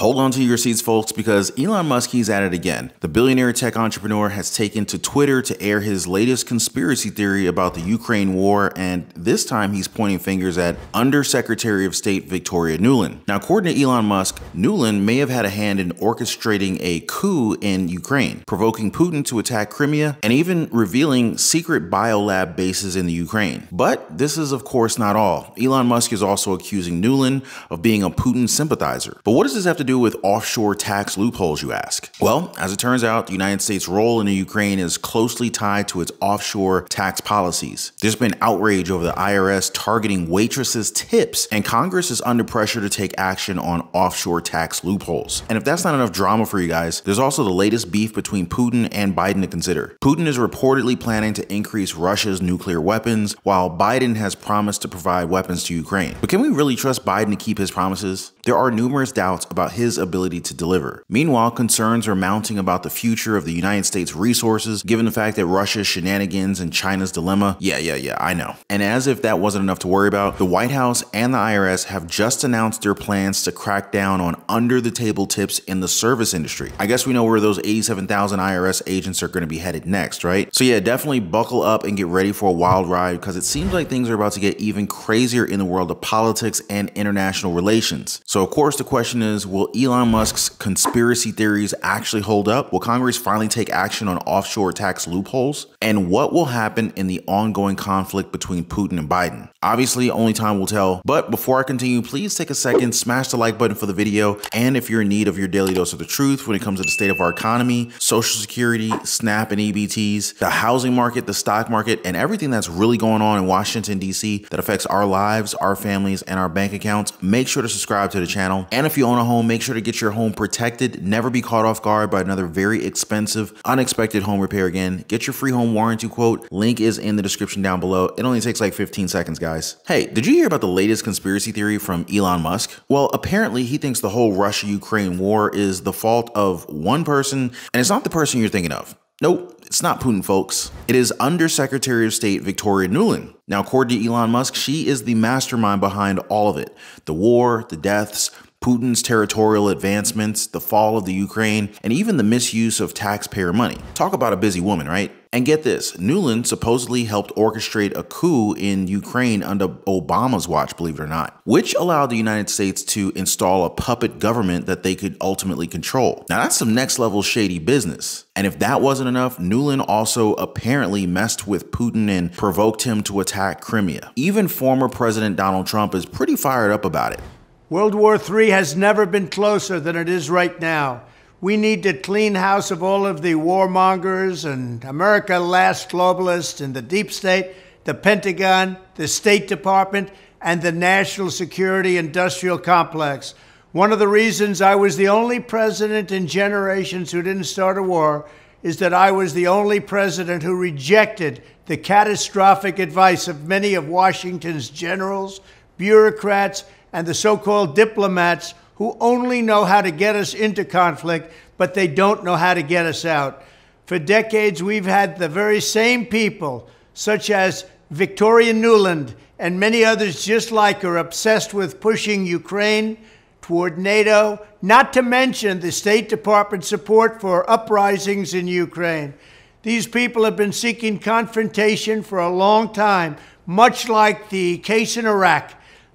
Hold on to your seats, folks, because Elon Musk, he's at it again. The billionaire tech entrepreneur has taken to Twitter to air his latest conspiracy theory about the Ukraine war, and this time he's pointing fingers at Undersecretary of State Victoria Nuland. Now, according to Elon Musk, Nuland may have had a hand in orchestrating a coup in Ukraine, provoking Putin to attack Crimea, and even revealing secret biolab bases in the Ukraine. But this is, of course, not all. Elon Musk is also accusing Nuland of being a Putin sympathizer. But what does this have to do with offshore tax loopholes, you ask? Well, as it turns out, the United States' role in the Ukraine is closely tied to its offshore tax policies. There's been outrage over the IRS targeting waitresses' tips, and Congress is under pressure to take action on offshore tax loopholes. And if that's not enough drama for you guys, there's also the latest beef between Putin and Biden to consider. Putin is reportedly planning to increase Russia's nuclear weapons, while Biden has promised to provide weapons to Ukraine. But can we really trust Biden to keep his promises? There are numerous doubts about his ability to deliver. Meanwhile, concerns are mounting about the future of the United States resources, given the fact that Russia's shenanigans and China's dilemma. Yeah, I know. And as if that wasn't enough to worry about, the White House and the IRS have just announced their plans to crack down on under-the-table tips in the service industry. I guess we know where those 87,000 IRS agents are going to be headed next, right? So yeah, definitely buckle up and get ready for a wild ride, because it seems like things are about to get even crazier in the world of politics and international relations. So of course the question is, will Elon Musk's conspiracy theories actually hold up? Will Congress finally take action on offshore tax loopholes? And what will happen in the ongoing conflict between Putin and Biden? Obviously, only time will tell. But before I continue, please take a second, smash the like button for the video. And if you're in need of your daily dose of the truth when it comes to the state of our economy, Social Security, SNAP and EBTs, the housing market, the stock market, and everything that's really going on in Washington, D.C. that affects our lives, our families, and our bank accounts, make sure to subscribe to the channel. And if you own a home, make sure to get your home protected. Never be caught off guard by another very expensive, unexpected home repair again. Get your free home warranty quote. Link is in the description down below. It only takes like 15 seconds, guys. Hey, did you hear about the latest conspiracy theory from Elon Musk? Well, apparently he thinks the whole Russia-Ukraine war is the fault of one person, and it's not the person you're thinking of. Nope, it's not Putin, folks. It is Undersecretary of State Victoria Nuland. Now, according to Elon Musk, she is the mastermind behind all of it. The war, the deaths, Putin's territorial advancements, the fall of the Ukraine, and even the misuse of taxpayer money. Talk about a busy woman, right? And get this, Nuland supposedly helped orchestrate a coup in Ukraine under Obama's watch, believe it or not, which allowed the United States to install a puppet government that they could ultimately control. Now that's some next level shady business. And if that wasn't enough, Nuland also apparently messed with Putin and provoked him to attack Crimea. Even former President Donald Trump is pretty fired up about it. World War III has never been closer than it is right now. We need to clean house of all of the warmongers and America Last globalists and the deep state, the Pentagon, the State Department, and the national security industrial complex. One of the reasons I was the only president in generations who didn't start a war is that I was the only president who rejected the catastrophic advice of many of Washington's generals, bureaucrats, and the so-called diplomats who only know how to get us into conflict, but they don't know how to get us out. For decades, we've had the very same people, such as Victoria Nuland and many others just like her, obsessed with pushing Ukraine toward NATO, not to mention the State Department support for uprisings in Ukraine. These people have been seeking confrontation for a long time, much like the case in Iraq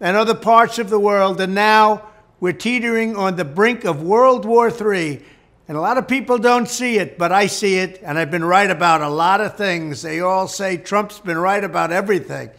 and other parts of the world, and now we're teetering on the brink of World War III. And a lot of people don't see it, but I see it, and I've been right about a lot of things. They all say Trump's been right about everything.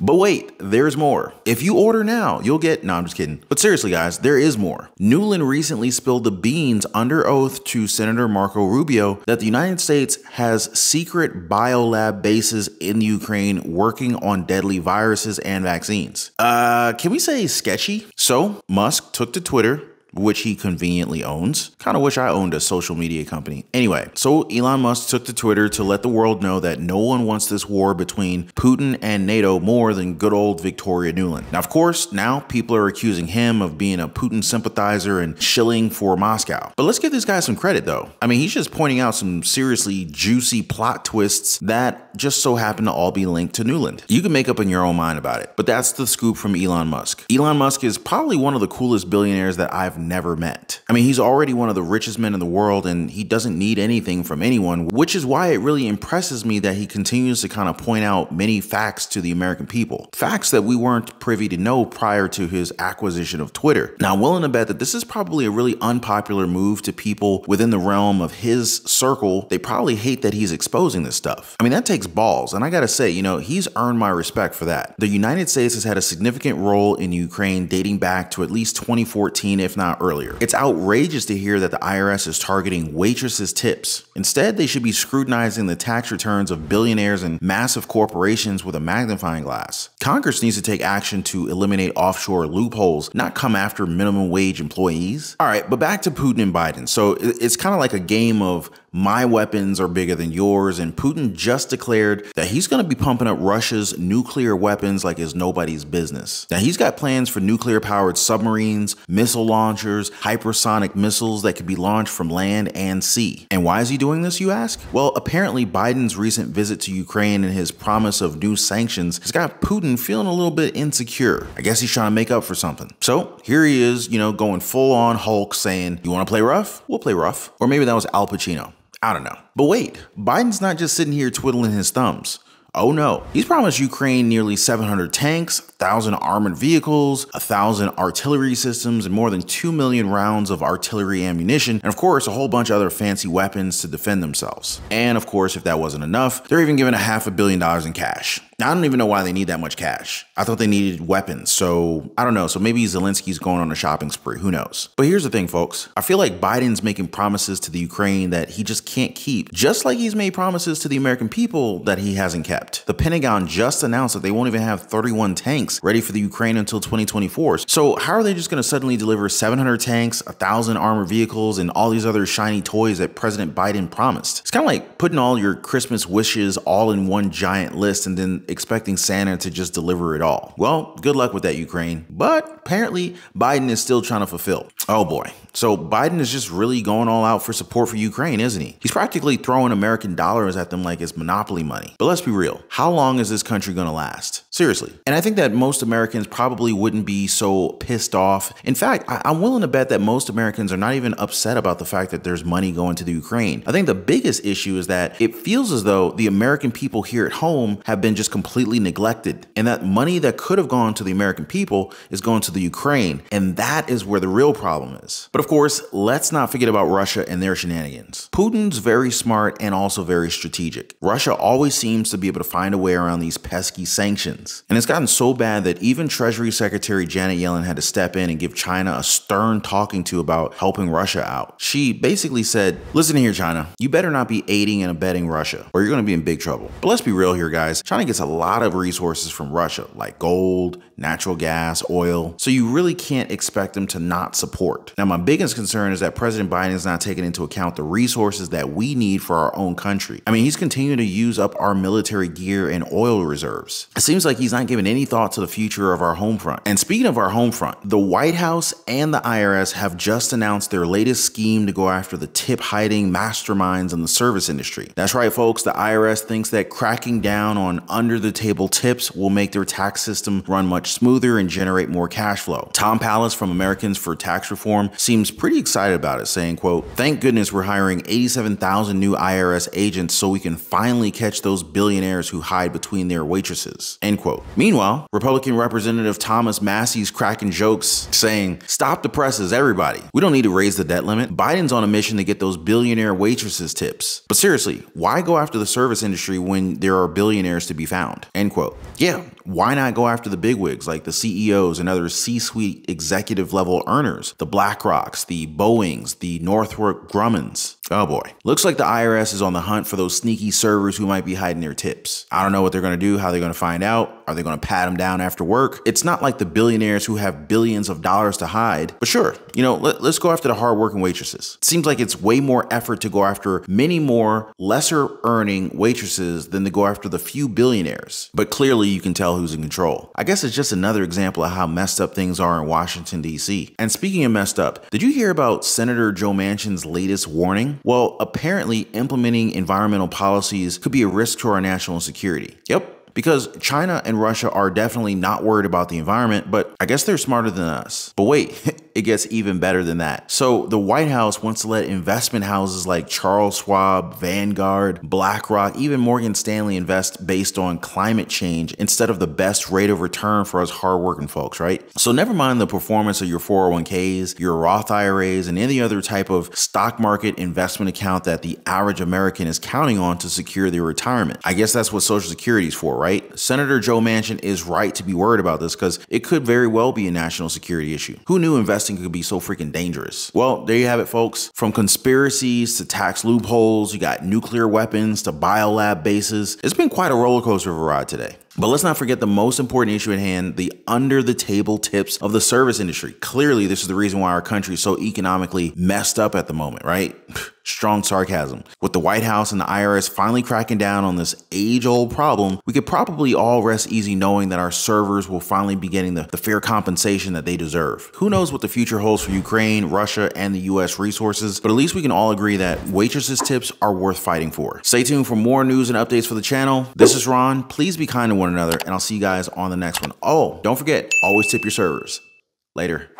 But wait, there's more. If you order now, you'll get, no, I'm just kidding. But seriously, guys, there is more. Nuland recently spilled the beans under oath to Senator Marco Rubio that the United States has secret biolab bases in Ukraine working on deadly viruses and vaccines. Can we say sketchy? So Musk took to Twitter, which he conveniently owns. Kind of wish I owned a social media company. Anyway, so Elon Musk took to Twitter to let the world know that no one wants this war between Putin and NATO more than good old Victoria Nuland. Now, of course, now people are accusing him of being a Putin sympathizer and shilling for Moscow. But let's give this guy some credit, though. I mean, he's just pointing out some seriously juicy plot twists that just so happen to all be linked to Nuland. You can make up in your own mind about it, but that's the scoop from Elon Musk. Elon Musk is probably one of the coolest billionaires that I've never met. I mean, he's already one of the richest men in the world and he doesn't need anything from anyone, which is why it really impresses me that he continues to kind of point out many facts to the American people. Facts that we weren't privy to know prior to his acquisition of Twitter. Now, I'm willing to bet that this is probably a really unpopular move to people within the realm of his circle. They probably hate that he's exposing this stuff. I mean, that takes balls. And I gotta say, he's earned my respect for that. The United States has had a significant role in Ukraine dating back to at least 2014, if not earlier. It's outrageous to hear that the IRS is targeting waitresses' tips. Instead, they should be scrutinizing the tax returns of billionaires and massive corporations with a magnifying glass. Congress needs to take action to eliminate offshore loopholes, not come after minimum wage employees. All right, but back to Putin and Biden. So it's kind of like a game of my weapons are bigger than yours, and Putin just declared that he's going to be pumping up Russia's nuclear weapons like it's nobody's business. Now, he's got plans for nuclear-powered submarines, missile launchers, hypersonic missiles that could be launched from land and sea. And why is he doing this, you ask? Well, apparently Biden's recent visit to Ukraine and his promise of new sanctions has got Putin feeling a little bit insecure. I guess he's trying to make up for something. So here he is, going full-on Hulk saying, you want to play rough? We'll play rough. Or maybe that was Al Pacino. I don't know. But wait, Biden's not just sitting here twiddling his thumbs. Oh no, he's promised Ukraine nearly 700 tanks, 1,000 armored vehicles, 1,000 artillery systems, and more than 2 million rounds of artillery ammunition, and of course a whole bunch of other fancy weapons to defend themselves. And of course, if that wasn't enough, they're even giving $500 million in cash. Now, I don't even know why they need that much cash. I thought they needed weapons, so I don't know. So maybe Zelensky's going on a shopping spree, who knows? But here's the thing, folks. I feel like Biden's making promises to the Ukraine that he just can't keep, just like he's made promises to the American people that he hasn't kept. The Pentagon just announced that they won't even have 31 tanks ready for the Ukraine until 2024. So how are they just going to suddenly deliver 700 tanks, 1,000 armored vehicles, and all these other shiny toys that President Biden promised? It's kind of like putting all your Christmas wishes all in one giant list and then expecting Santa to just deliver it all. Well, good luck with that, Ukraine. But apparently Biden is still trying to fulfill. Oh boy. So Biden is just really going all out for support for Ukraine, isn't he? He's practically throwing American dollars at them like it's monopoly money. But let's be real. How long is this country going to last? Seriously. And I think that most Americans probably wouldn't be so pissed off. In fact, I'm willing to bet that most Americans are not even upset about the fact that there's money going to the Ukraine. I think the biggest issue is that it feels as though the American people here at home have been just completely neglected, and that money that could have gone to the American people is going to the Ukraine. And that is where the real problem is. But of course, let's not forget about Russia and their shenanigans. Putin's very smart and also very strategic. Russia always seems to be able to find a way around these pesky sanctions. And it's gotten so bad that even Treasury Secretary Janet Yellen had to step in and give China a stern talking to about helping Russia out. She basically said, listen here, China, you better not be aiding and abetting Russia, or you're going to be in big trouble. But let's be real here, guys. China gets a lot of resources from Russia, like gold, natural gas, oil. So you really can't expect them to not support. Now, my biggest concern is that President Biden is not taking into account the resources that we need for our own country. I mean, he's continuing to use up our military gear and oil reserves. It seems like he's not giving any thought to the future of our home front. And speaking of our home front, the White House and the IRS have just announced their latest scheme to go after the tip-hiding masterminds in the service industry. That's right, folks. The IRS thinks that cracking down on under-the-table tips will make their tax system run much smoother and generate more cash flow. Tom Pallas from Americans for Tax Reform seems pretty excited about it, saying, quote, "Thank goodness we're hiring 87,000 new IRS agents so we can finally catch those billionaires who hide between their waitresses," end quote. Meanwhile, Republican Representative Thomas Massey's cracking jokes saying, "Stop the presses, everybody. We don't need to raise the debt limit. Biden's on a mission to get those billionaire waitresses tips." But seriously, why go after the service industry when there are billionaires to be found? End quote. Yeah, why not go after the bigwigs like the CEOs and other C-suite executive level earners, the BlackRocks, the Boeings, the Northrop Grummans? Oh boy. Looks like the IRS is on the hunt for those sneaky servers who might be hiding their tips. I don't know what they're going to do, how they're going to find out. Are they going to pat them down after work? It's not like the billionaires who have billions of dollars to hide. But sure, let's go after the hardworking waitresses. It seems like it's way more effort to go after many more lesser earning waitresses than to go after the few billionaires. But clearly you can tell who's in control. I guess it's just another example of how messed up things are in Washington, D.C. And speaking of messed up, did you hear about Senator Joe Manchin's latest warning? Well, apparently implementing environmental policies could be a risk to our national security. Yep. Because China and Russia are definitely not worried about the environment, but I guess they're smarter than us. But wait, it gets even better than that. So the White House wants to let investment houses like Charles Schwab, Vanguard, BlackRock, even Morgan Stanley invest based on climate change instead of the best rate of return for us hardworking folks, right? So never mind the performance of your 401ks, your Roth IRAs, and any other type of stock market investment account that the average American is counting on to secure their retirement. I guess that's what Social Security is for, right? Senator Joe Manchin is right to be worried about this because it could very well be a national security issue. Who knew investing could be so freaking dangerous? Well, there you have it, folks. From conspiracies to tax loopholes, you got nuclear weapons to biolab bases. It's been quite a roller coaster of a ride today. But let's not forget the most important issue at hand, the under-the-table tips of the service industry. Clearly, this is the reason why our country is so economically messed up at the moment, right? Strong sarcasm. With the White House and the IRS finally cracking down on this age-old problem, we could probably all rest easy knowing that our servers will finally be getting the fair compensation that they deserve. Who knows what the future holds for Ukraine, Russia, and the US resources, but at least we can all agree that waitresses' tips are worth fighting for. Stay tuned for more news and updates for the channel. This is Ron. Please be kind to one another, and I'll see you guys on the next one. Oh, don't forget, always tip your servers. Later.